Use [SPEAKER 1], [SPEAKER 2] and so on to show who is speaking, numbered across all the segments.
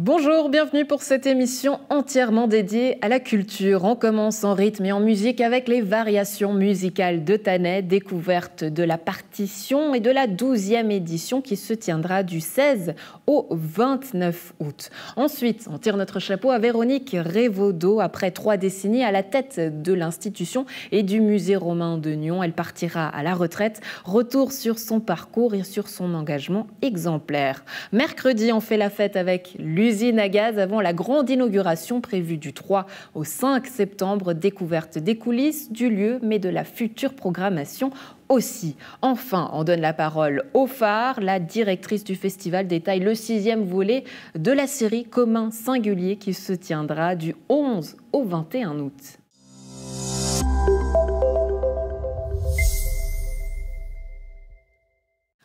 [SPEAKER 1] Bonjour, bienvenue pour cette émission entièrement dédiée à la culture. On commence en rythme et en musique avec les variations musicales de Thanet, découverte de la partition et de la 12e édition qui se tiendra du 16 au 29 août. Ensuite, on tire notre chapeau à Véronique Révaudot. Après 3 décennies à la tête de l'institution et du musée romain de Nyon, elle partira à la retraite. Retour sur son parcours et sur son engagement exemplaire. Mercredi, on fait la fête avec l'usine à gaz avant la grande inauguration prévue du 3 au 5 septembre. Découverte des coulisses du lieu, mais de la future programmation aussi. Enfin, on donne la parole au phare. La directrice du festival détaille le 6e volet de la série Commun Singulier qui se tiendra du 11 au 21 août.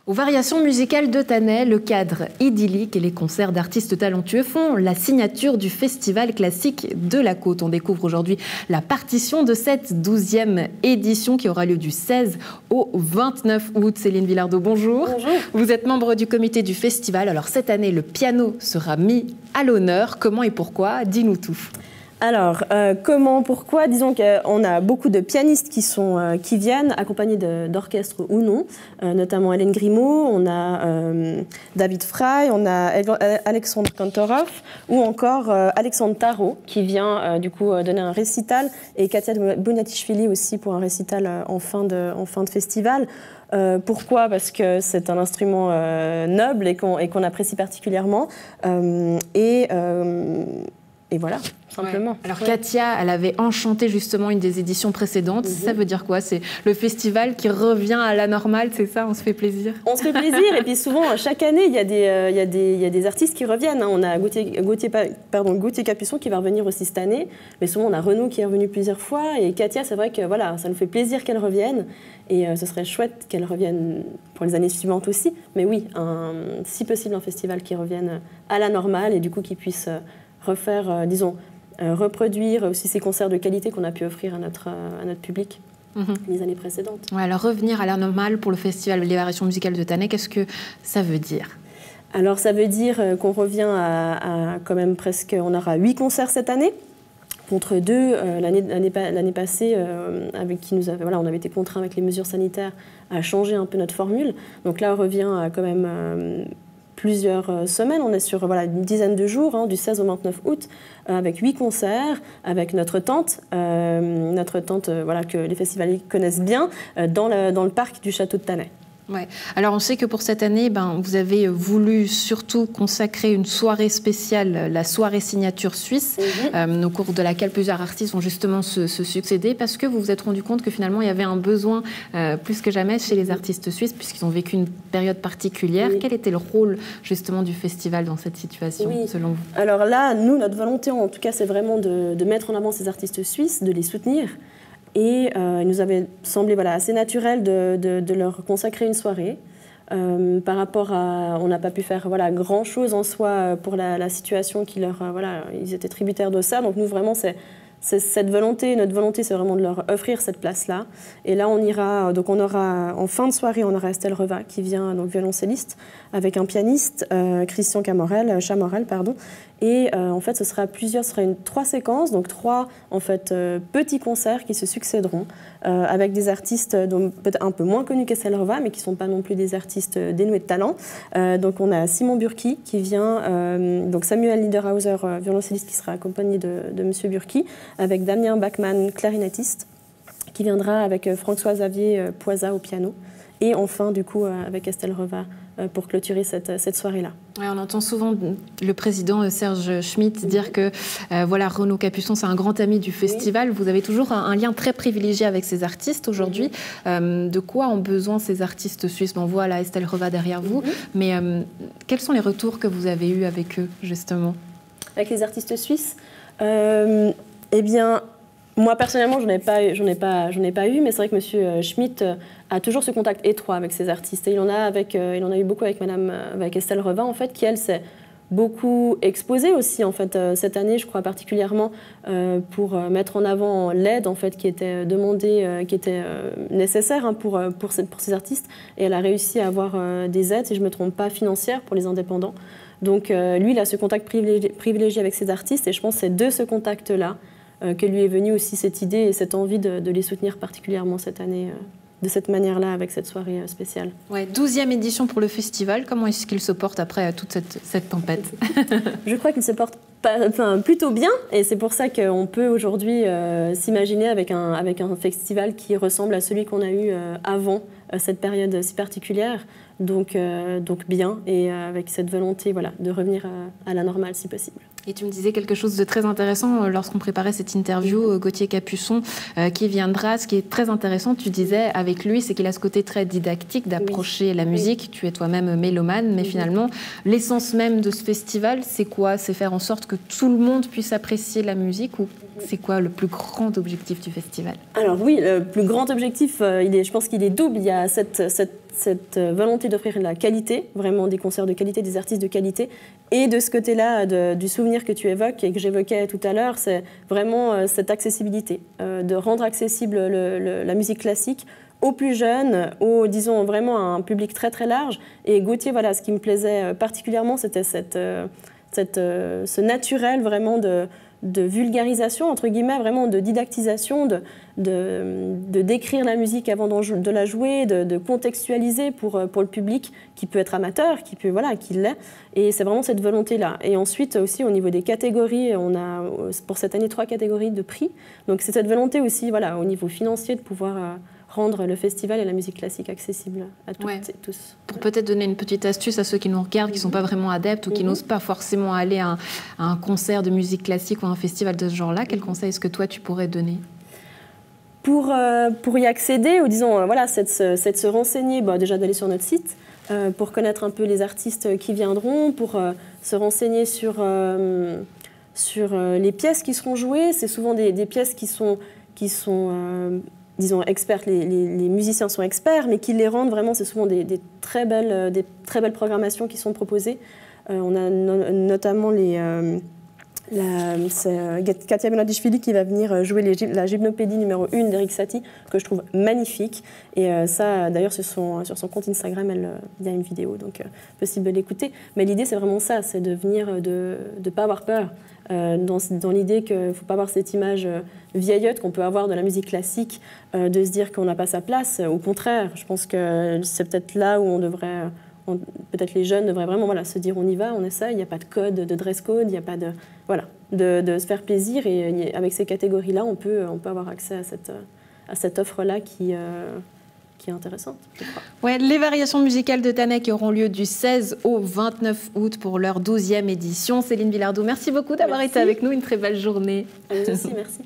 [SPEAKER 1] Aux variations musicales de Thanet, le cadre idyllique et les concerts d'artistes talentueux font la signature du festival classique de la Côte. On découvre aujourd'hui la partition de cette 12e édition qui aura lieu du 16 au 29 août. Céline Villardeau, bonjour.
[SPEAKER 2] Bonjour.
[SPEAKER 1] Vous êtes membre du comité du festival. Alors cette année, le piano sera mis à l'honneur. Comment et pourquoi? Dis-nous tout.
[SPEAKER 2] Alors, comment, pourquoi? Disons qu'on a beaucoup de pianistes qui viennent, accompagnés d'orchestres ou non, notamment Hélène Grimaud, on a David Frey, on a Alexandre Kantorov, ou encore Alexandre Tarot, qui vient du coup donner un récital, et Katia Bonatichvili aussi pour un récital en fin de festival. Pourquoi? Parce que c'est un instrument noble et qu'on apprécie particulièrement. Et voilà, simplement.
[SPEAKER 1] Ouais. Alors Katia, elle avait enchanté justement une des éditions précédentes. Ça veut dire quoi? C'est le festival qui revient à la normale, c'est ça? On se fait plaisir?
[SPEAKER 2] On se fait plaisir et puis souvent, chaque année, il y a des artistes qui reviennent. On a Gauthier Capuçon qui va revenir aussi cette année. Mais souvent, on a Renaud qui est revenu plusieurs fois. Et Katia, c'est vrai que voilà, ça nous fait plaisir qu'elle revienne. Et ce serait chouette qu'elle revienne pour les années suivantes aussi. Mais oui, si possible, un festival qui revienne à la normale et du coup qui puisse refaire, reproduire aussi ces concerts de qualité qu'on a pu offrir à notre public les années précédentes.
[SPEAKER 1] Ouais, alors revenir à la normale pour le festival Les Variations musicales de Thanet, qu'est-ce que ça veut dire?
[SPEAKER 2] Alors ça veut dire qu'on revient à quand même presque, on aura 8 concerts cette année, contre 2 l'année passée, avec qui on avait été contraints avec les mesures sanitaires à changer un peu notre formule. Donc là on revient à quand même plusieurs semaines. On est sur une dizaine de jours, du 16 au 29 août, avec 8 concerts, avec notre tente que les festivaliers connaissent bien, dans le parc du château de Thanet.
[SPEAKER 1] Ouais. Alors on sait que pour cette année, vous avez voulu surtout consacrer une soirée spéciale, la soirée signature suisse, au cours de laquelle plusieurs artistes vont justement se succéder, parce que vous vous êtes rendu compte que finalement il y avait un besoin plus que jamais chez les artistes suisses, puisqu'ils ont vécu une période particulière. Quel était le rôle justement du festival dans cette situation, selon vous?
[SPEAKER 2] Alors là, nous, notre volonté en tout cas, c'est vraiment de mettre en avant ces artistes suisses, de les soutenir. Et il nous avait semblé assez naturel de leur consacrer une soirée. Par rapport à... On n'a pas pu faire grand-chose en soi pour la situation qui leur... ils étaient tributaires de ça. Donc nous, vraiment, c'est cette volonté. Notre volonté, c'est vraiment de leur offrir cette place-là. Et là, on ira... Donc on aura... En fin de soirée, on aura Estelle Reva qui vient, donc violoncelliste, avec un pianiste, Christian Chamorel. Et en fait, ce sera 3 séquences, donc 3 petits concerts qui se succéderont avec des artistes peut-être un peu moins connus qu'Estelle Reva, mais qui ne sont pas non plus des artistes dénués de talent. Donc on a Simon Burki qui vient, donc Samuel Niederhauser, violoncelliste, qui sera accompagné de Monsieur Burki, avec Damien Bachmann, clarinettiste, qui viendra avec François-Xavier Poisa au piano. Et enfin, du coup, avec Estelle Reva pour clôturer cette soirée-là.
[SPEAKER 1] Ouais, on entend souvent le président Serge Schmitt dire que Renaud Capuçon, c'est un grand ami du festival. Vous avez toujours un lien très privilégié avec ces artistes aujourd'hui. De quoi ont besoin ces artistes suisses? On voit là Estelle Reva derrière vous, mais quels sont les retours que vous avez eus avec eux, justement?
[SPEAKER 2] Avec les artistes suisses, eh bien, moi, personnellement, j'en ai pas eu, mais c'est vrai que M. Schmitt a toujours ce contact étroit avec ces artistes. Et il en a eu beaucoup avec Estelle Reva, en fait, qui, elle, s'est beaucoup exposée aussi, en fait, cette année, je crois particulièrement, pour mettre en avant l'aide, en fait, qui était demandée, qui était nécessaire pour ces artistes. Et elle a réussi à avoir des aides, si je ne me trompe pas, financières pour les indépendants. Donc lui, il a ce contact privilégié avec ses artistes et je pense que c'est de ce contact-là que lui est venue aussi cette idée et cette envie de les soutenir particulièrement cette année de cette manière-là avec cette soirée spéciale.
[SPEAKER 1] Ouais, 12e édition pour le festival. Comment est-ce qu'il se porte après toute cette tempête?
[SPEAKER 2] Je crois qu'il se porte plutôt bien et c'est pour ça qu'on peut aujourd'hui s'imaginer avec un festival qui ressemble à celui qu'on a eu avant cette période si particulière. Donc bien et avec cette volonté de revenir à la normale si possible.
[SPEAKER 1] Et tu me disais quelque chose de très intéressant lorsqu'on préparait cette interview, Gauthier Capuçon qui viendra. Ce qui est très intéressant, tu disais avec lui, c'est qu'il a ce côté très didactique d'approcher la musique. Oui. Tu es toi-même mélomane, mais finalement, l'essence même de ce festival, c'est quoi? C'est faire en sorte que tout le monde puisse apprécier la musique ou c'est quoi le plus grand objectif du festival? Alors
[SPEAKER 2] oui, le plus grand objectif, je pense qu'il est double. Il y a cette volonté d'offrir la qualité, vraiment des concerts de qualité, des artistes de qualité, et de ce côté-là du souvenir que tu évoques et que j'évoquais tout à l'heure, c'est vraiment cette accessibilité, de rendre accessible la musique classique aux plus jeunes, disons vraiment à un public très très large. Et Gauthier, ce qui me plaisait particulièrement, c'était ce naturel vraiment de vulgarisation, entre guillemets, vraiment de didactisation, de décrire la musique avant de la jouer, de contextualiser pour le public qui peut être amateur, qui l'est. Et c'est vraiment cette volonté-là. Et ensuite aussi au niveau des catégories, on a pour cette année 3 catégories de prix. Donc c'est cette volonté aussi, au niveau financier, de pouvoir rendre le festival et la musique classique accessible à toutes et tous.
[SPEAKER 1] Pour peut-être donner une petite astuce à ceux qui nous regardent, qui ne sont pas vraiment adeptes ou qui n'osent pas forcément aller à un concert de musique classique ou un festival de ce genre-là, quel conseil est-ce que toi tu pourrais donner?
[SPEAKER 2] Pour y accéder, ou disons, c'est de se renseigner, déjà d'aller sur notre site, pour connaître un peu les artistes qui viendront, pour se renseigner sur les pièces qui seront jouées. C'est souvent des pièces qui sont disons, experts, les musiciens sont experts, mais qui les rendent vraiment, c'est souvent des très belles programmations qui sont proposées. On a notamment c'est Katia Benadishvili qui va venir jouer la gymnopédie numéro 1 d'Eric Satie, que je trouve magnifique. Et ça, d'ailleurs, sur son compte Instagram, il y a une vidéo, donc possible de l'écouter. Mais l'idée, c'est vraiment ça, c'est de venir, de ne pas avoir peur. Dans l'idée qu'il ne faut pas avoir cette image vieillotte qu'on peut avoir de la musique classique, de se dire qu'on n'a pas sa place. Au contraire, je pense que c'est peut-être là où on devrait... peut-être les jeunes devraient vraiment se dire on y va, on essaie, il n'y a pas de code, de dress code, il n'y a pas de... de se faire plaisir et avec ces catégories-là, on peut avoir accès à cette offre-là qui est intéressante, je crois.
[SPEAKER 1] Ouais, les variations musicales de Tannay qui auront lieu du 16 au 29 août pour leur 12e édition. Céline Bilardeau, merci beaucoup d'avoir été avec nous. Une très belle journée.
[SPEAKER 2] À vous aussi, merci.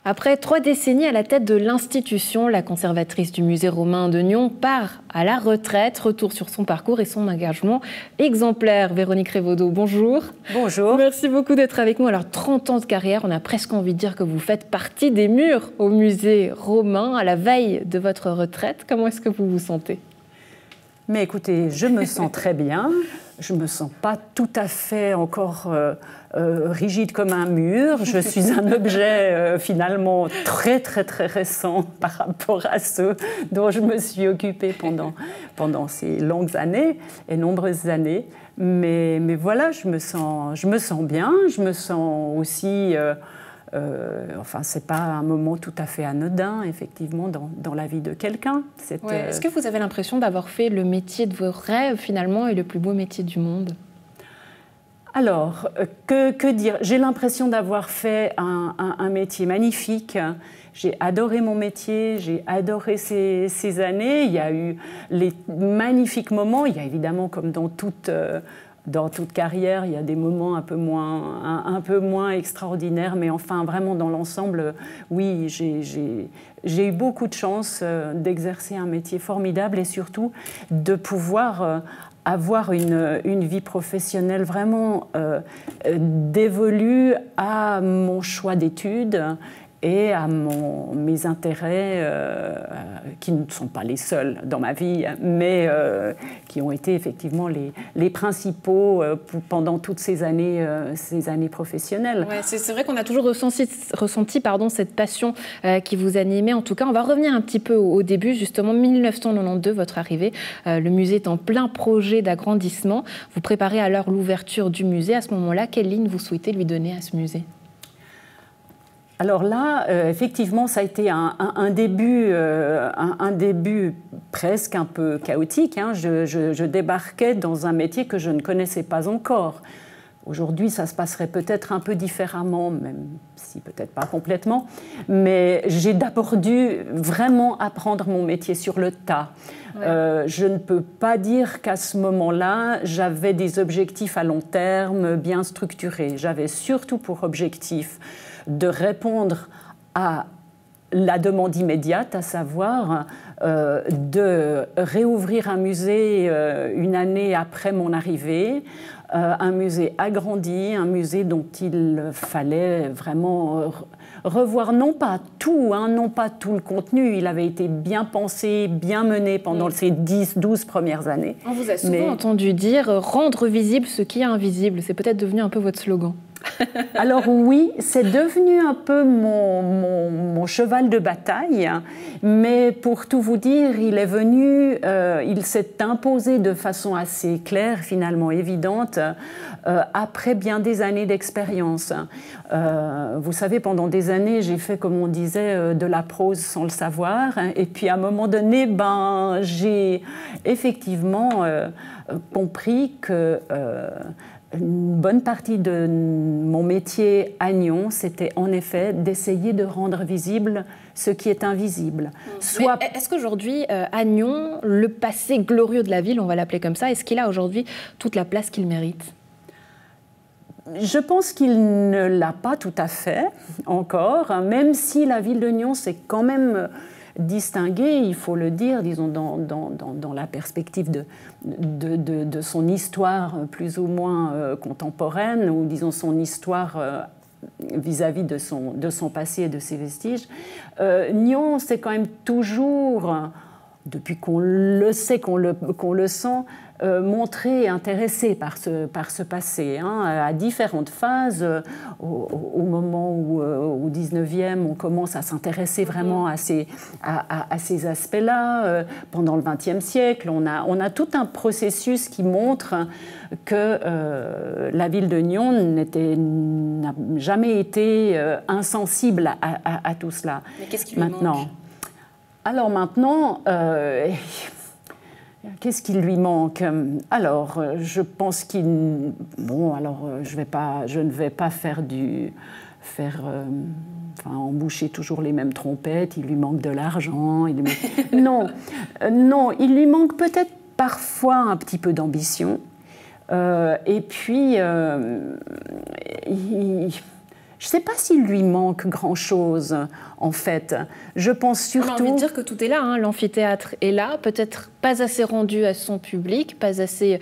[SPEAKER 1] Après 3 décennies à la tête de l'institution, la conservatrice du musée romain de Nyon part à la retraite. Retour sur son parcours et son engagement exemplaire. Véronique Révaudot, bonjour.
[SPEAKER 3] Bonjour.
[SPEAKER 1] Merci beaucoup d'être avec nous. Alors 30 ans de carrière, on a presque envie de dire que vous faites partie des murs au musée romain à la veille de votre retraite. Comment est-ce que vous vous sentez?
[SPEAKER 3] Mais écoutez, je me sens très bien. Je ne me sens pas tout à fait encore rigide comme un mur. Je suis un objet finalement très, très, très récent par rapport à ceux dont je me suis occupée pendant ces longues années et nombreuses années. Mais voilà, je me sens bien. Je me sens aussi... c'est pas un moment tout à fait anodin, effectivement, dans la vie de quelqu'un.
[SPEAKER 1] Est-ce que vous avez l'impression d'avoir fait le métier de vos rêves, finalement, et le plus beau métier du monde?
[SPEAKER 3] Alors, que dire? J'ai l'impression d'avoir fait un métier magnifique. J'ai adoré mon métier, j'ai adoré ces années. Il y a eu les magnifiques moments. Il y a évidemment, comme dans toute carrière, il y a des moments un peu moins extraordinaires, mais enfin, vraiment, dans l'ensemble, oui, j'ai eu beaucoup de chance d'exercer un métier formidable et surtout de pouvoir avoir une vie professionnelle vraiment dévolue à mon choix d'études et à mes intérêts, qui ne sont pas les seuls dans ma vie, mais qui ont été effectivement les principaux pendant toutes ces années professionnelles.
[SPEAKER 1] Ouais, c'est vrai qu'on a toujours ressenti cette passion qui vous animait. En tout cas, on va revenir un petit peu au début, justement, 1992, votre arrivée. Le musée est en plein projet d'agrandissement. Vous préparez alors l'ouverture du musée. À ce moment-là, quelle ligne vous souhaitez lui donner à ce musée ?
[SPEAKER 3] Alors là, effectivement, ça a été un début presque un peu chaotique. Hein. Je débarquais dans un métier que je ne connaissais pas encore. Aujourd'hui, ça se passerait peut-être un peu différemment, même si peut-être pas complètement. Mais j'ai d'abord dû vraiment apprendre mon métier sur le tas. Ouais. Je ne peux pas dire qu'à ce moment-là, j'avais des objectifs à long terme bien structurés. J'avais surtout pour objectif de répondre à la demande immédiate, à savoir de réouvrir un musée une année après mon arrivée, un musée agrandi, un musée dont il fallait vraiment revoir non pas tout le contenu, il avait été bien pensé, bien mené pendant ces 10-12 premières années.
[SPEAKER 1] On vous a souvent entendu dire « rendre visible ce qui est invisible », c'est peut-être devenu un peu votre slogan.
[SPEAKER 3] Alors oui, c'est devenu un peu mon cheval de bataille, mais pour tout vous dire, il s'est imposé de façon assez claire, finalement évidente, après bien des années d'expérience. Vous savez, pendant des années, j'ai fait, comme on disait, de la prose sans le savoir, et puis à un moment donné, j'ai effectivement compris que une bonne partie de mon métier à Nyon, c'était en effet d'essayer de rendre visible ce qui est invisible.
[SPEAKER 1] Est-ce qu'aujourd'hui, à Nyon, le passé glorieux de la ville, on va l'appeler comme ça, est-ce qu'il a aujourd'hui toute la place qu'il mérite ?
[SPEAKER 3] Je pense qu'il ne l'a pas tout à fait encore, même si la ville de Nyon s'est quand même distinguée, il faut le dire, disons, dans la perspective de son histoire plus ou moins contemporaine, ou disons son histoire vis-à-vis de son passé et de ses vestiges. Nyon, c'est quand même toujours, depuis qu'on le sait, qu'on le sent, montré et intéressé par ce passé, hein, à différentes phases. Au moment où, au 19e, on commence à s'intéresser vraiment à ces aspects-là. Pendant le 20e siècle, on a tout un processus qui montre que la ville de Nyon n'a jamais été insensible à tout cela.
[SPEAKER 1] Mais qu'est-ce qui lui manque ?
[SPEAKER 3] Alors maintenant, qu'est-ce qui lui manque ? Alors, je pense qu'il... Bon, alors, je ne vais pas emboucher toujours les mêmes trompettes. Il lui manque de l'argent. Non, il lui manque peut-être parfois un petit peu d'ambition. Et puis, je ne sais pas s'il lui manque grand-chose, en fait. Je pense surtout...
[SPEAKER 1] On a envie de dire que tout est là, hein. L'amphithéâtre est là, peut-être pas assez rendu à son public, pas assez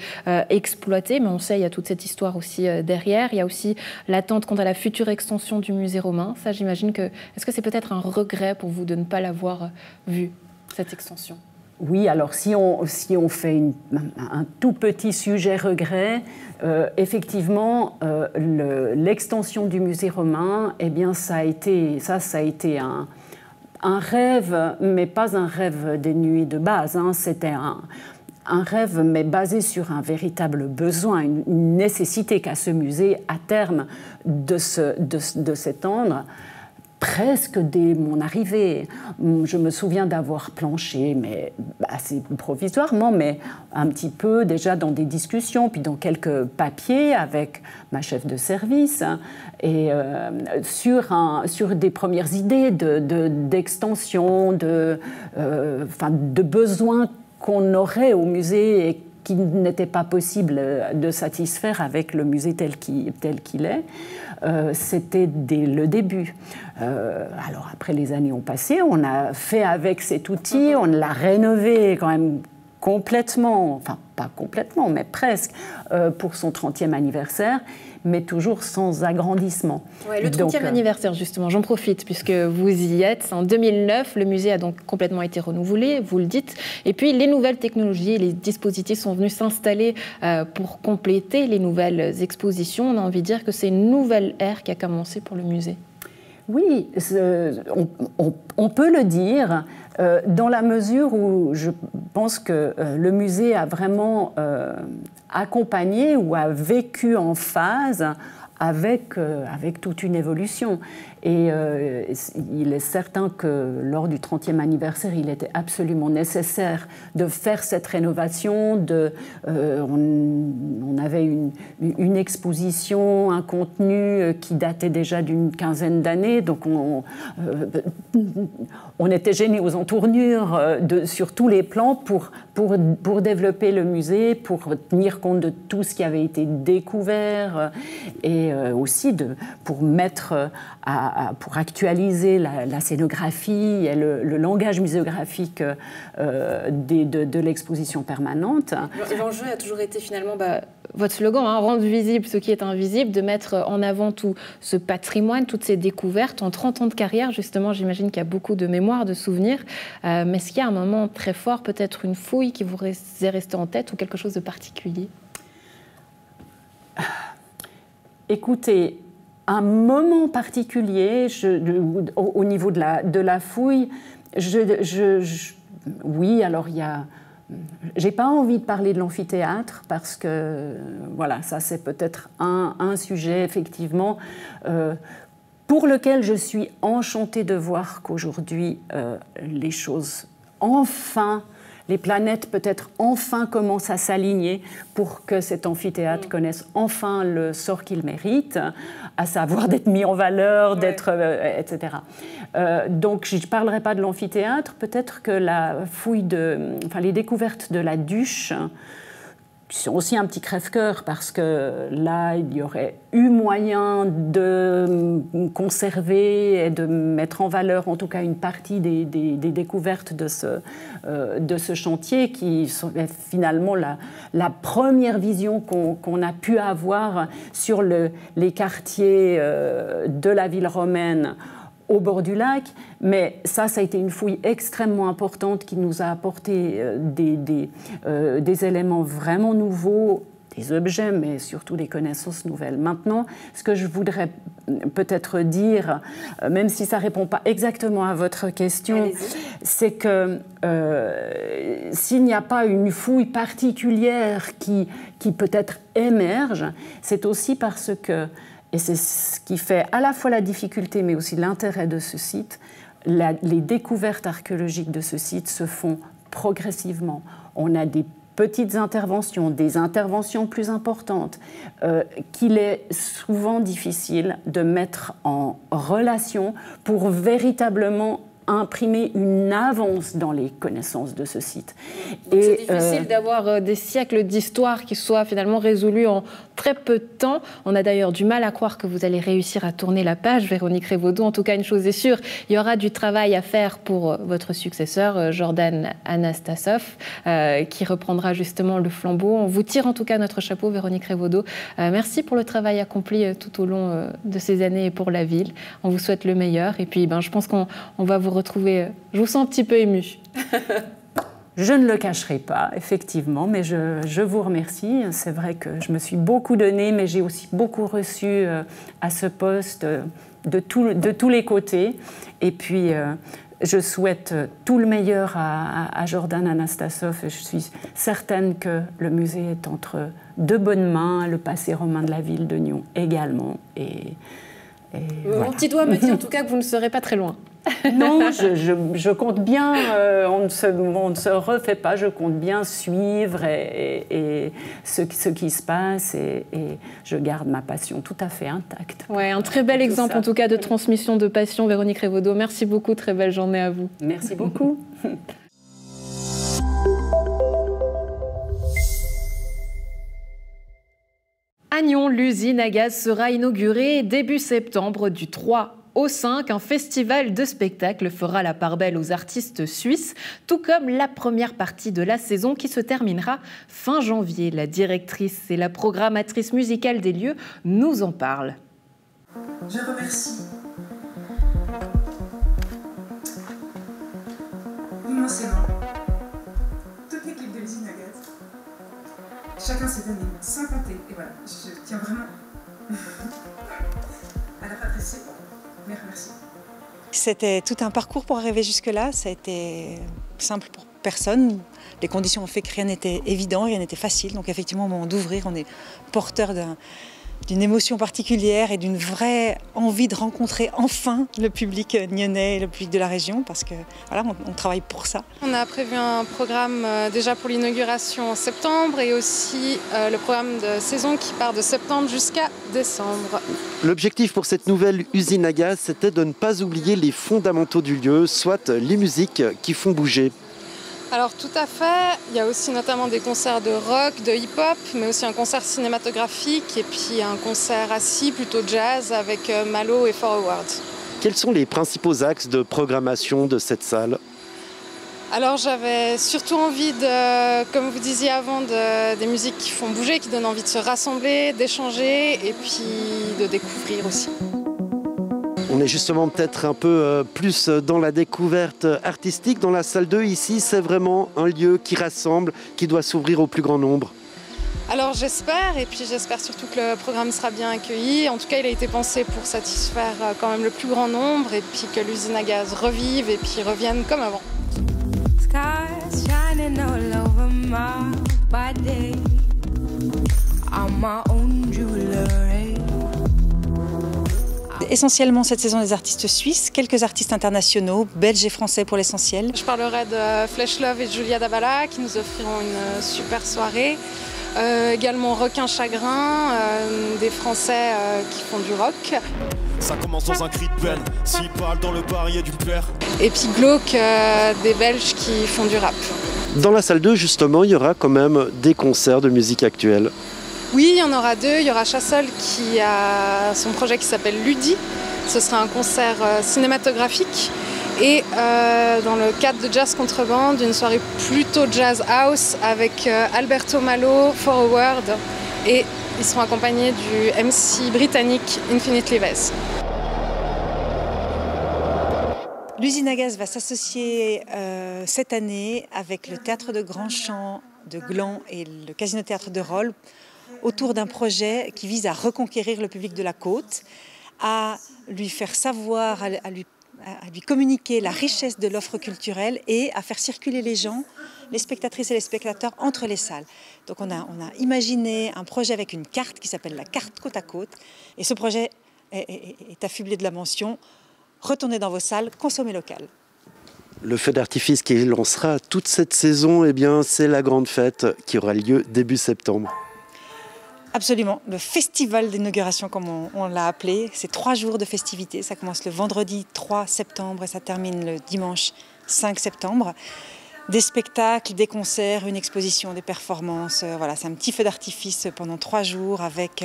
[SPEAKER 1] exploité, mais on sait, il y a toute cette histoire aussi derrière. Il y a aussi l'attente quant à la future extension du musée romain. Ça, j'imagine que... Est-ce que c'est peut-être un regret pour vous de ne pas l'avoir vu, cette extension ?
[SPEAKER 3] Oui, alors si on fait un tout petit sujet regret, effectivement, l'extension du musée romain, eh bien, ça a été un rêve, mais pas un rêve dénué de base. Hein. C'était un rêve, mais basé sur un véritable besoin, une nécessité qu'a ce musée, à terme, de s'étendre. Presque dès mon arrivée. Je me souviens d'avoir planché, mais assez provisoirement, mais un petit peu déjà dans des discussions, puis dans quelques papiers avec ma chef de service, et sur des premières idées d'extension, de besoins qu'on aurait au musée et qui n'était pas possible de satisfaire avec le musée tel qu'il est. C'était dès le début. Alors après, les années ont passé, on a fait avec cet outil, on l'a rénové quand même complètement, enfin pas complètement, mais presque, pour son 30e anniversaire. mais toujours sans agrandissement.
[SPEAKER 1] Ouais, le 30e anniversaire, justement, j'en profite, puisque vous y êtes. En 2009, le musée a donc complètement été renouvelé, vous le dites. Et puis, les nouvelles technologies, les dispositifs sont venus s'installer pour compléter les nouvelles expositions. On a envie de dire que c'est une nouvelle ère qui a commencé pour le musée.
[SPEAKER 3] Oui, on peut le dire dans la mesure où je pense que le musée a vraiment accompagné ou a vécu en phase avec toute une évolution. Et il est certain que lors du 30e anniversaire, il était absolument nécessaire de faire cette rénovation. On avait une exposition, un contenu qui datait déjà d'une quinzaine d'années, donc on était gênés aux entournures sur tous les plans pour développer le musée, pour tenir compte de tout ce qui avait été découvert et aussi pour actualiser la scénographie et le langage muséographique de l'exposition permanente.
[SPEAKER 1] L'enjeu a toujours été finalement votre slogan, rendre visible ce qui est invisible, de mettre en avant tout ce patrimoine, toutes ces découvertes. En 30 ans de carrière, justement, j'imagine qu'il y a beaucoup de mémoire, de souvenirs. Mais est-ce qu'il y a un moment très fort, peut-être une fouille qui vous est restée en tête ou quelque chose de particulier?
[SPEAKER 3] Écoutez, un moment particulier au niveau de la fouille, oui, alors il y a... J'ai pas envie de parler de l'amphithéâtre parce que, voilà, ça c'est peut-être un sujet, effectivement, pour lequel je suis enchantée de voir qu'aujourd'hui, les choses, enfin, les planètes peut-être enfin commencent à s'aligner pour que cet amphithéâtre connaisse enfin le sort qu'il mérite, à savoir d'être mis en valeur, d'être, etc. Donc je ne parlerai pas de l'amphithéâtre, peut-être que les découvertes de la Duche, qui sont aussi un petit crève-cœur parce que là, il y aurait eu moyen de conserver et de mettre en valeur en tout cas une partie des découvertes de ce chantier qui est finalement la première vision qu'on a pu avoir sur les quartiers de la ville romaine au bord du lac, mais ça a été une fouille extrêmement importante qui nous a apporté des éléments vraiment nouveaux, des objets, mais surtout des connaissances nouvelles. Maintenant, ce que je voudrais peut-être dire, même si ça ne répond pas exactement à votre question, c'est que s'il n'y a pas une fouille particulière qui peut-être émerge, c'est aussi parce que, et c'est ce qui fait à la fois la difficulté mais aussi l'intérêt de ce site, les découvertes archéologiques de ce site se font progressivement. On a des petites interventions, des interventions plus importantes, qu'il est souvent difficile de mettre en relation pour véritablement imprimer une avance dans les connaissances de ce site.
[SPEAKER 1] Donc c'est difficile d'avoir des siècles d'histoire qui soient finalement résolus en très peu de temps. On a d'ailleurs du mal à croire que vous allez réussir à tourner la page, Véronique Revaudot. En tout cas, une chose est sûre, il y aura du travail à faire pour votre successeur, Jordan Anastassov, qui reprendra justement le flambeau. On vous tire en tout cas notre chapeau, Véronique Revaudot. Merci pour le travail accompli tout au long de ces années et pour la ville. On vous souhaite le meilleur. Et puis, je pense qu'on va vous retrouver. Je vous sens un petit peu émue.
[SPEAKER 3] Je ne le cacherai pas, effectivement, mais je vous remercie. C'est vrai que je me suis beaucoup donnée, mais j'ai aussi beaucoup reçu à ce poste de tous les côtés. Et puis, je souhaite tout le meilleur à Jordan Anastassov et je suis certaine que le musée est entre de bonnes mains, le passé romain de la ville de Nyon également.
[SPEAKER 1] Mon petit doigt me dit en tout cas que vous ne serez pas très loin.
[SPEAKER 3] Non, je compte bien, on ne se refait pas, je compte bien suivre et ce qui se passe et je garde ma passion tout à fait intacte.
[SPEAKER 1] Ouais, un très bel exemple en tout cas de transmission de passion, Véronique Revaudot. Merci beaucoup, très belle journée à vous.
[SPEAKER 3] Merci beaucoup.
[SPEAKER 1] À Nyon, l'usine à gaz sera inaugurée début septembre du 3 Au 5, un festival de spectacles fera la part belle aux artistes suisses, tout comme la première partie de la saison qui se terminera fin janvier. La directrice et la programmatrice musicale des lieux nous en parlent.
[SPEAKER 4] Je remercie immensément toute l'équipe de l'usine à gaz. Chacun s'est donné sans compter. Et voilà, je tiens vraiment à leur adresser mes remerciements.
[SPEAKER 5] C'était tout un parcours pour arriver jusque-là. Ça a été simple pour personne. Les conditions ont fait que rien n'était évident, rien n'était facile. Donc effectivement, au moment d'ouvrir, on est porteur d'une émotion particulière et d'une vraie envie de rencontrer enfin le public nyonnais et le public de la région, parce que voilà, on travaille pour ça.
[SPEAKER 6] On a prévu un programme déjà pour l'inauguration en septembre et aussi le programme de saison qui part de septembre jusqu'à décembre.
[SPEAKER 7] L'objectif pour cette nouvelle usine à gaz, c'était de ne pas oublier les fondamentaux du lieu, soit les musiques qui font bouger.
[SPEAKER 6] Alors tout à fait, il y a aussi notamment des concerts de rock, de hip-hop, mais aussi un concert cinématographique et puis un concert assis, plutôt jazz, avec Malo et Forward.
[SPEAKER 7] Quels sont les principaux axes de programmation de cette salle ?
[SPEAKER 6] Alors j'avais surtout envie, comme vous disiez avant, des musiques qui font bouger, qui donnent envie de se rassembler, d'échanger et puis de découvrir aussi.
[SPEAKER 7] On est justement peut-être un peu plus dans la découverte artistique. Dans la salle 2, ici, c'est vraiment un lieu qui rassemble, qui doit s'ouvrir au plus grand nombre.
[SPEAKER 6] Alors j'espère, et puis j'espère surtout que le programme sera bien accueilli. En tout cas, il a été pensé pour satisfaire quand même le plus grand nombre, et puis que l'usine à gaz revive, et puis revienne comme avant.
[SPEAKER 5] Essentiellement cette saison des artistes suisses, quelques artistes internationaux, belges et français pour l'essentiel.
[SPEAKER 6] Je parlerai de Flesh Love et de Julia Dabala qui nous offriront une super soirée. Également Requin Chagrin, des Français qui font du rock.
[SPEAKER 8] Ça commence dans un cri de peine, s'il parle dans le bar, il y a du père.
[SPEAKER 6] Et puis Glauque, des Belges qui font du rap.
[SPEAKER 7] Dans la salle 2, justement, il y aura quand même des concerts de musique actuelle.
[SPEAKER 6] Oui, il y en aura deux. Il y aura Chassol qui a son projet qui s'appelle Ludi. Ce sera un concert cinématographique. Et dans le cadre de Jazz Contrebande, une soirée plutôt jazz house avec Alberto Malo, Forward. Et ils seront accompagnés du MC britannique Infinitely Vez.
[SPEAKER 5] L'usine à gaz va s'associer cette année avec le Théâtre de Grand Champ de Gland et le Casino Théâtre de Rolle autour d'un projet qui vise à reconquérir le public de la côte, à lui faire savoir, à lui communiquer la richesse de l'offre culturelle et à faire circuler les gens, les spectatrices et les spectateurs entre les salles. Donc on a imaginé un projet avec une carte qui s'appelle la carte côte à côte, et ce projet est affublé de la mention « Retournez dans vos salles, consommez local ».
[SPEAKER 7] Le feu d'artifice qui lancera toute cette saison, eh bien, c'est la grande fête qui aura lieu début septembre.
[SPEAKER 5] Absolument, le festival d'inauguration comme on l'a appelé, c'est 3 jours de festivités. Ça commence le vendredi 3 septembre et ça termine le dimanche 5 septembre. Des spectacles, des concerts, une exposition, des performances. Voilà, c'est un petit feu d'artifice pendant 3 jours avec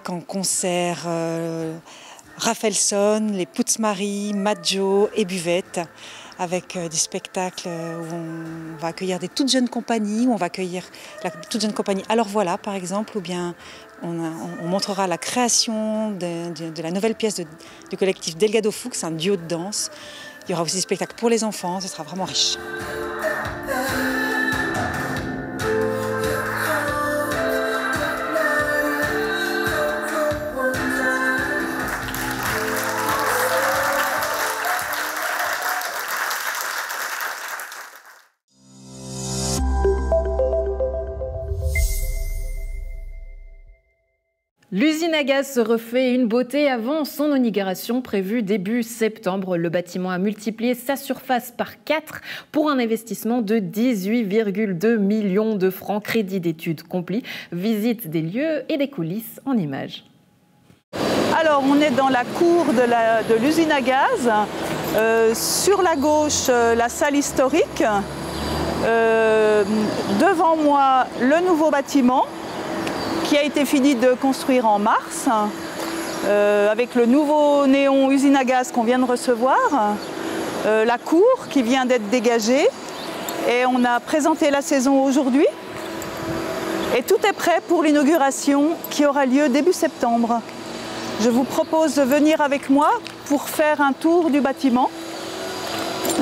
[SPEAKER 5] en concert Raphaël-Son, les Pouts-Marie, Madjo et Buvette, avec des spectacles où on va accueillir des toutes jeunes compagnies, où on va accueillir la toute jeune compagnie Alors Voilà par exemple, ou bien on montrera la création de la nouvelle pièce du collectif Delgado Fuchs, un duo de danse. Il y aura aussi des spectacles pour les enfants, ce sera vraiment riche.
[SPEAKER 1] L'usine à gaz se refait une beauté avant son inauguration prévue début septembre. Le bâtiment a multiplié sa surface par 4 pour un investissement de 18,2 millions de francs. Crédit d'études compris. Visite des lieux et des coulisses en images.
[SPEAKER 9] Alors, on est dans la cour de l'usine à gaz. Sur la gauche, la salle historique. Devant moi, le nouveau bâtiment qui a été fini de construire en mars. avec le nouveau néon usine à gaz qu'on vient de recevoir, la cour qui vient d'être dégagée, et on a présenté la saison aujourd'hui. Et tout est prêt pour l'inauguration qui aura lieu début septembre. Je vous propose de venir avec moi pour faire un tour du bâtiment.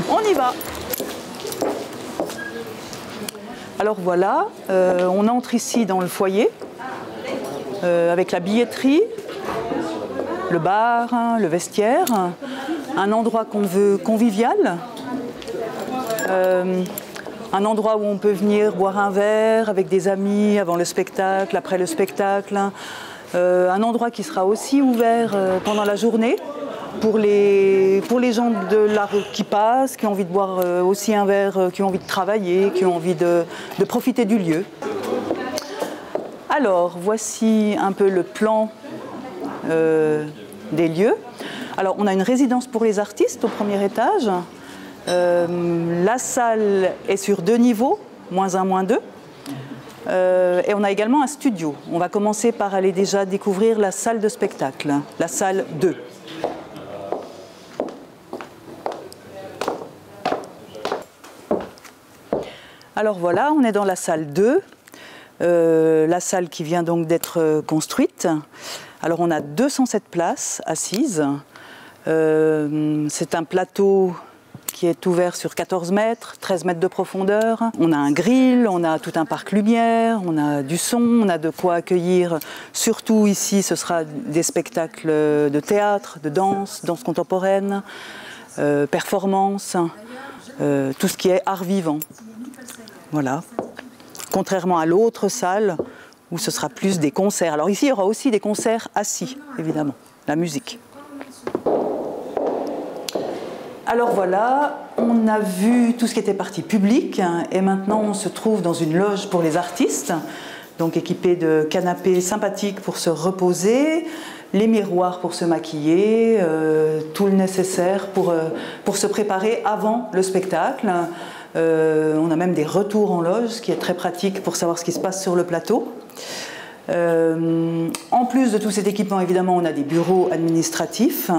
[SPEAKER 9] On y va. Alors voilà, on entre ici dans le foyer avec la billetterie, le bar, le vestiaire, un endroit qu'on veut convivial, un endroit où on peut venir boire un verre avec des amis avant le spectacle, après le spectacle, un endroit qui sera aussi ouvert pendant la journée pour les gens de la rue qui passent, qui ont envie de boire aussi un verre, qui ont envie de travailler, qui ont envie de profiter du lieu. Alors, voici un peu le plan des lieux. Alors, on a une résidence pour les artistes au premier étage. La salle est sur 2 niveaux, -1, -2. Et on a également un studio. On va commencer par aller déjà découvrir la salle de spectacle, la salle 2. Alors voilà, on est dans la salle 2, la salle qui vient donc d'être construite. Alors on a 207 places assises. C'est un plateau qui est ouvert sur 14 mètres, 13 mètres de profondeur. On a un grill, on a tout un parc lumière, on a du son, on a de quoi accueillir. Surtout ici, ce sera des spectacles de théâtre, de danse, danse contemporaine, performance, tout ce qui est art vivant. Voilà. Contrairement à l'autre salle où ce sera plus des concerts. Alors ici, il y aura aussi des concerts assis, évidemment, la musique. Alors voilà, on a vu tout ce qui était partie publique et maintenant on se trouve dans une loge pour les artistes, donc équipée de canapés sympathiques pour se reposer, les miroirs pour se maquiller, tout le nécessaire pour se préparer avant le spectacle. On a même des retours en loge, ce qui est très pratique pour savoir ce qui se passe sur le plateau. En plus de tout cet équipement, évidemment, on a des bureaux administratifs,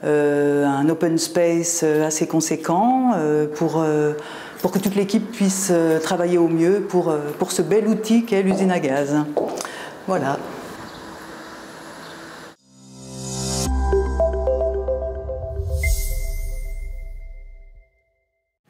[SPEAKER 9] un open space assez conséquent pour que toute l'équipe puisse travailler au mieux pour ce bel outil qu'est l'usine à gaz. Voilà.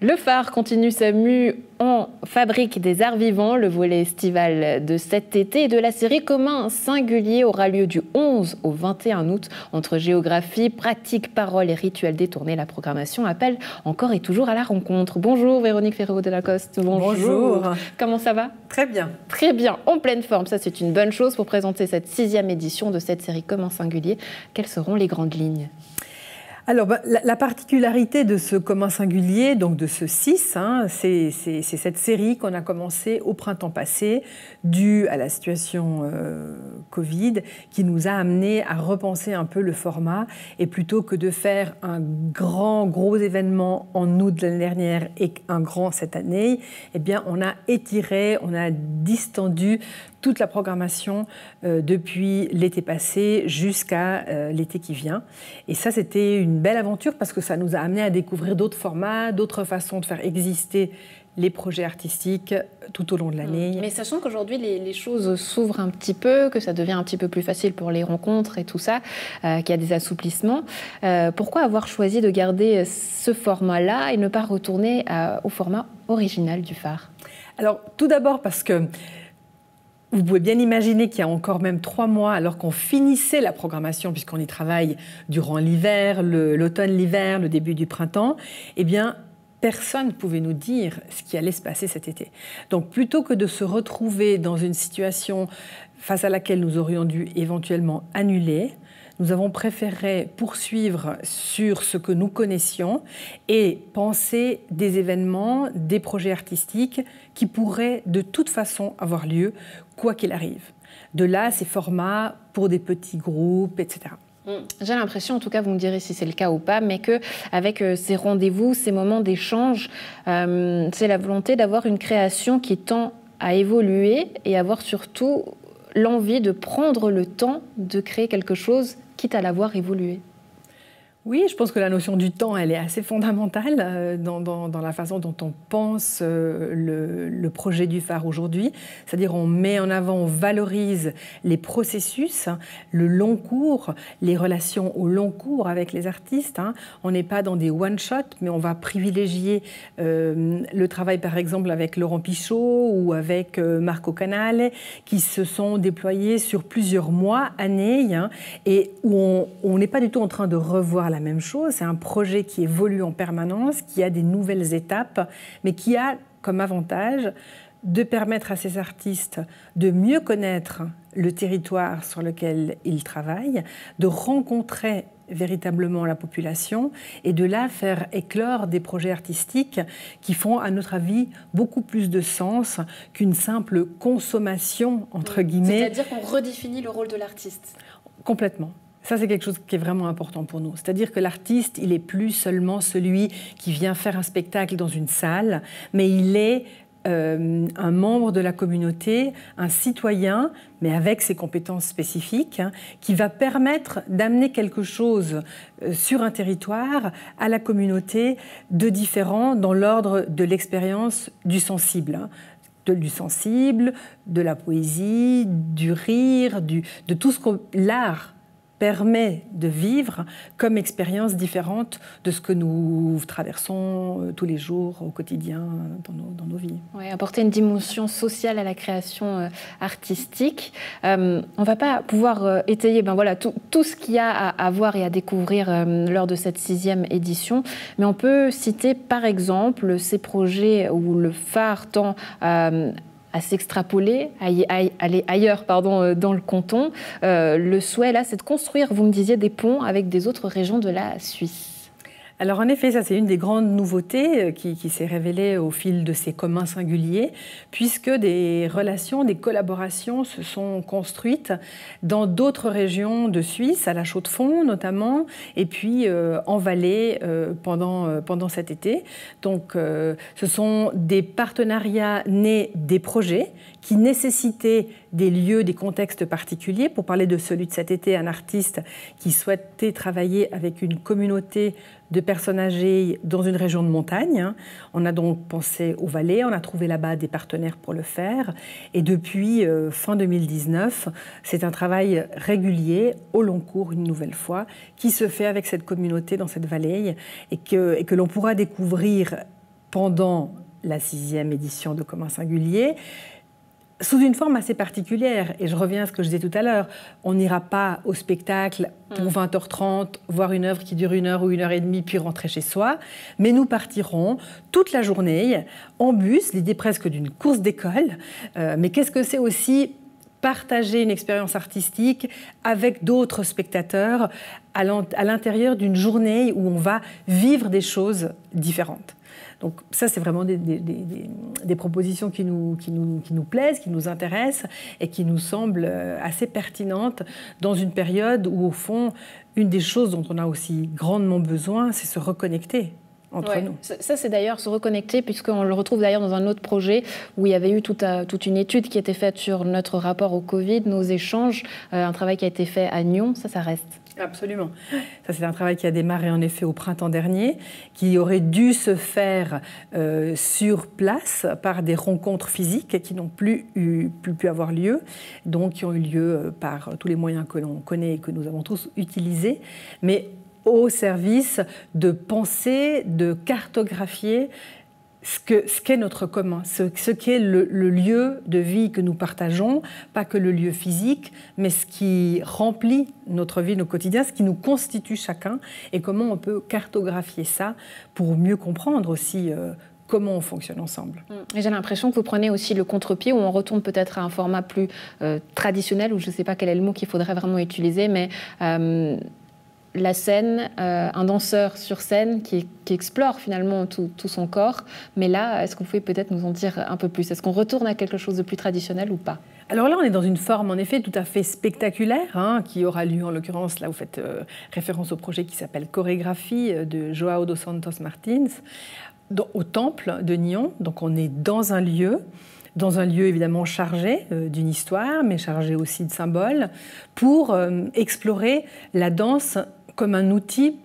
[SPEAKER 1] Le phare continue sa mue en fabrique des arts vivants. Le volet estival de cet été de la série Commun Singulier aura lieu du 11 au 21 août. Entre géographie, pratique, parole et rituels détournés, la programmation appelle encore et toujours à la rencontre. Bonjour Véronique Ferrero-Delacoste.
[SPEAKER 10] Bonjour.
[SPEAKER 1] Comment ça va?
[SPEAKER 10] Très bien.
[SPEAKER 1] Très bien, en pleine forme. Ça, c'est une bonne chose pour présenter cette 6e édition de cette série Commun Singulier. Quelles seront les grandes lignes?
[SPEAKER 10] Alors, la particularité de ce commun singulier, donc de ce 6, c'est cette série qu'on a commencée au printemps passé, due à la situation Covid, qui nous a amené à repenser un peu le format. Et plutôt que de faire un gros événement en août de l'année dernière et un grand cette année, eh bien, on a étiré, on a distendu toute la programmation depuis l'été passé jusqu'à l'été qui vient. Et ça, c'était une belle aventure parce que ça nous a amené à découvrir d'autres formats, d'autres façons de faire exister les projets artistiques tout au long de l'année.
[SPEAKER 1] Mais sachant qu'aujourd'hui, les choses s'ouvrent un petit peu, que ça devient un petit peu plus facile pour les rencontres et tout ça, qu'il y a des assouplissements, pourquoi avoir choisi de garder ce format-là et ne pas retourner au format original du phare? Alors, tout d'abord parce que vous pouvez bien imaginer qu'il y a encore même 3 mois, alors qu'on finissait la programmation, puisqu'on y travaille durant l'hiver, l'automne, l'hiver, le début du printemps, eh bien, personne ne pouvait nous dire ce qui allait se passer cet été. Donc, plutôt que de se retrouver dans une situation face à laquelle nous aurions dû éventuellement annuler, nous avons préféré poursuivre sur ce que nous connaissions et penser des événements, des projets artistiques qui pourraient de toute façon avoir lieu, quoi qu'il arrive. De là, ces formats pour des petits groupes, etc. J'ai l'impression, en tout cas, vous me direz si c'est le cas ou pas, mais qu'avec ces rendez-vous, ces moments d'échange, c'est la volonté d'avoir une création qui tend à évoluer et avoir surtout l'envie de prendre le temps de créer quelque chose quitte à la voir évoluer.
[SPEAKER 10] Oui, je pense que la notion du temps, elle est assez fondamentale dans la façon dont on pense le projet du phare aujourd'hui. C'est-à-dire on met en avant, on valorise les processus, le long cours, les relations au long cours avec les artistes. On n'est pas dans des one-shots, mais on va privilégier le travail, par exemple, avec Laurent Pichot ou avec Marco Canale, qui se sont déployés sur plusieurs mois, années, et où on n'est pas du tout en train de revoir la même chose. C'est un projet qui évolue en permanence, qui a des nouvelles étapes, mais qui a comme avantage de permettre à ces artistes de mieux connaître le territoire sur lequel ils travaillent, de rencontrer véritablement la population et de là faire éclore des projets artistiques qui font, à notre avis, beaucoup plus de sens qu'une simple consommation, entre guillemets.
[SPEAKER 1] C'est-à-dire qu'on redéfinit le rôle de l'artiste.
[SPEAKER 10] Complètement. Ça, c'est quelque chose qui est vraiment important pour nous. C'est-à-dire que l'artiste, il n'est plus seulement celui qui vient faire un spectacle dans une salle, mais il est un membre de la communauté, un citoyen, mais avec ses compétences spécifiques, qui va permettre d'amener quelque chose sur un territoire à la communauté de différent dans l'ordre de l'expérience du sensible. Du sensible, de la poésie, du rire, de tout ce que l'art permet de vivre comme expérience différente de ce que nous traversons tous les jours au quotidien dans nos vies.
[SPEAKER 1] Oui, apporter une dimension sociale à la création artistique. On ne va pas pouvoir étayer tout ce qu'il y a à voir et à découvrir lors de cette 6e édition, mais on peut citer par exemple ces projets où le phare tend à s'extrapoler, à aller ailleurs dans le canton. Le souhait, là, c'est de construire, vous me disiez, des ponts avec des autres régions de la Suisse.
[SPEAKER 10] Alors en effet, ça c'est une des grandes nouveautés qui s'est révélée au fil de ces communs singuliers, puisque des relations, des collaborations se sont construites dans d'autres régions de Suisse, à la Chaux-de-Fonds notamment, et puis en Valais pendant cet été. Donc ce sont des partenariats nés des projets qui nécessitaient des lieux, des contextes particuliers. Pour parler de celui de cet été, un artiste qui souhaitait travailler avec une communauté de personnes âgées dans une région de montagne. On a donc pensé au Valais, on a trouvé là-bas des partenaires pour le faire. Et depuis fin 2019, c'est un travail régulier, au long cours une nouvelle fois, qui se fait avec cette communauté dans cette vallée et que l'on pourra découvrir pendant la 6e édition de Communs Singuliers, sous une forme assez particulière. Et je reviens à ce que je disais tout à l'heure, on n'ira pas au spectacle pour 20h30, voir une œuvre qui dure 1 heure ou 1h30, puis rentrer chez soi. Mais nous partirons toute la journée en bus, l'idée presque d'une course d'école. Mais qu'est-ce que c'est aussi partager une expérience artistique avec d'autres spectateurs à l'intérieur d'une journée où on va vivre des choses différentes. Donc ça, c'est vraiment des propositions qui nous plaisent, qui nous intéressent et qui nous semblent assez pertinentes dans une période où, au fond, une des choses dont on a aussi grandement besoin, c'est se reconnecter entre nous.
[SPEAKER 1] Ça, c'est d'ailleurs se reconnecter, puisqu'on le retrouve d'ailleurs dans un autre projet où il y avait eu toute une étude qui était faite sur notre rapport au Covid, nos échanges, un travail qui a été fait à Nyon, ça reste.
[SPEAKER 10] Absolument. Ça, c'est un travail qui a démarré en effet au printemps dernier, qui aurait dû se faire sur place par des rencontres physiques qui n'ont plus pu avoir lieu, donc qui ont eu lieu par tous les moyens que l'on connaît et que nous avons tous utilisés, mais au service de penser, de cartographier ce qu'est notre commun, ce qu'est le lieu de vie que nous partageons, pas que le lieu physique, mais ce qui remplit notre vie, nos quotidiens, ce qui nous constitue chacun, et comment on peut cartographier ça pour mieux comprendre aussi comment on fonctionne ensemble.
[SPEAKER 1] Et j'ai l'impression que vous prenez aussi le contre-pied, où on retourne peut-être à un format plus traditionnel, ou je ne sais pas quel est le mot qu'il faudrait vraiment utiliser, mais la scène, un danseur sur scène qui explore finalement tout son corps. Mais là, est-ce que vous pouvez peut-être nous en dire un peu plus? Est-ce qu'on retourne à quelque chose de plus traditionnel ou pas?
[SPEAKER 10] Alors là, on est dans une forme en effet tout à fait spectaculaire, qui aura lieu en l'occurrence, là vous faites référence au projet qui s'appelle Chorégraphie de João dos Santos Martins, au temple de Nyon. Donc on est dans un lieu dans un lieu évidemment chargé d'une histoire, mais chargé aussi de symboles, pour explorer la danse comme un outil.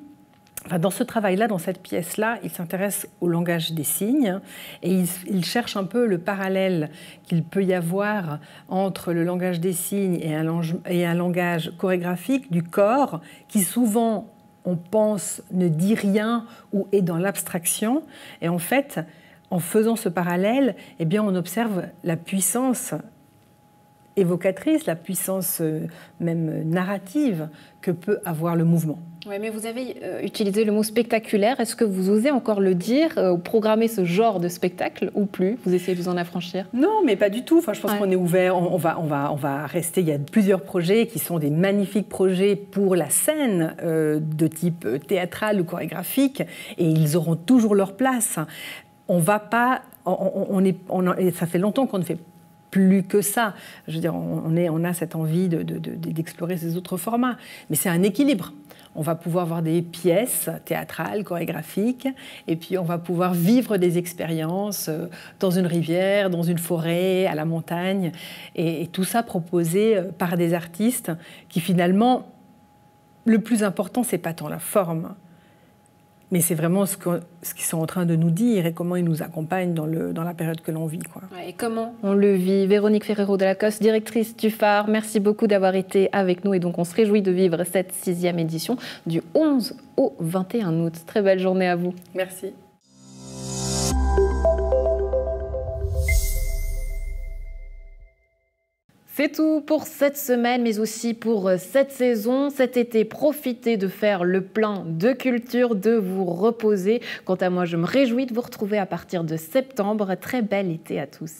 [SPEAKER 10] Enfin, dans ce travail-là, dans cette pièce-là, il s'intéresse au langage des signes et il cherche un peu le parallèle qu'il peut y avoir entre le langage des signes et un langage chorégraphique du corps qui souvent, on pense, ne dit rien ou est dans l'abstraction. Et en fait, en faisant ce parallèle, eh bien, on observe la puissance évocatrice, la puissance même narrative que peut avoir le mouvement.
[SPEAKER 1] Oui, mais vous avez utilisé le mot spectaculaire. Est-ce que vous osez encore le dire, programmer ce genre de spectacle ou plus? Vous essayez de vous en affranchir?
[SPEAKER 10] Non, mais pas du tout. Enfin, je pense qu'on est ouvert. On va rester. Il y a plusieurs projets qui sont des magnifiques projets pour la scène de type théâtral ou chorégraphique, et ils auront toujours leur place. On va pas. Ça fait longtemps qu'on ne fait plus que ça. Je veux dire, on a cette envie d'explorer ces autres formats. Mais c'est un équilibre. On va pouvoir voir des pièces théâtrales, chorégraphiques, et puis on va pouvoir vivre des expériences dans une rivière, dans une forêt, à la montagne, et tout ça proposé par des artistes qui finalement, le plus important, c'est pas tant la forme, mais c'est vraiment ce qu'ils sont en train de nous dire et comment ils nous accompagnent dans la période que l'on vit, quoi.
[SPEAKER 1] Et comment on le vit? Véronique Ferrero de la Coste, directrice du Phare, merci beaucoup d'avoir été avec nous. Et donc on se réjouit de vivre cette 6e édition du 11 au 21 août. Très belle journée à vous.
[SPEAKER 10] Merci.
[SPEAKER 1] C'est tout pour cette semaine, mais aussi pour cette saison. Cet été, profitez de faire le plein de culture, de vous reposer. Quant à moi, je me réjouis de vous retrouver à partir de septembre. Très bel été à tous.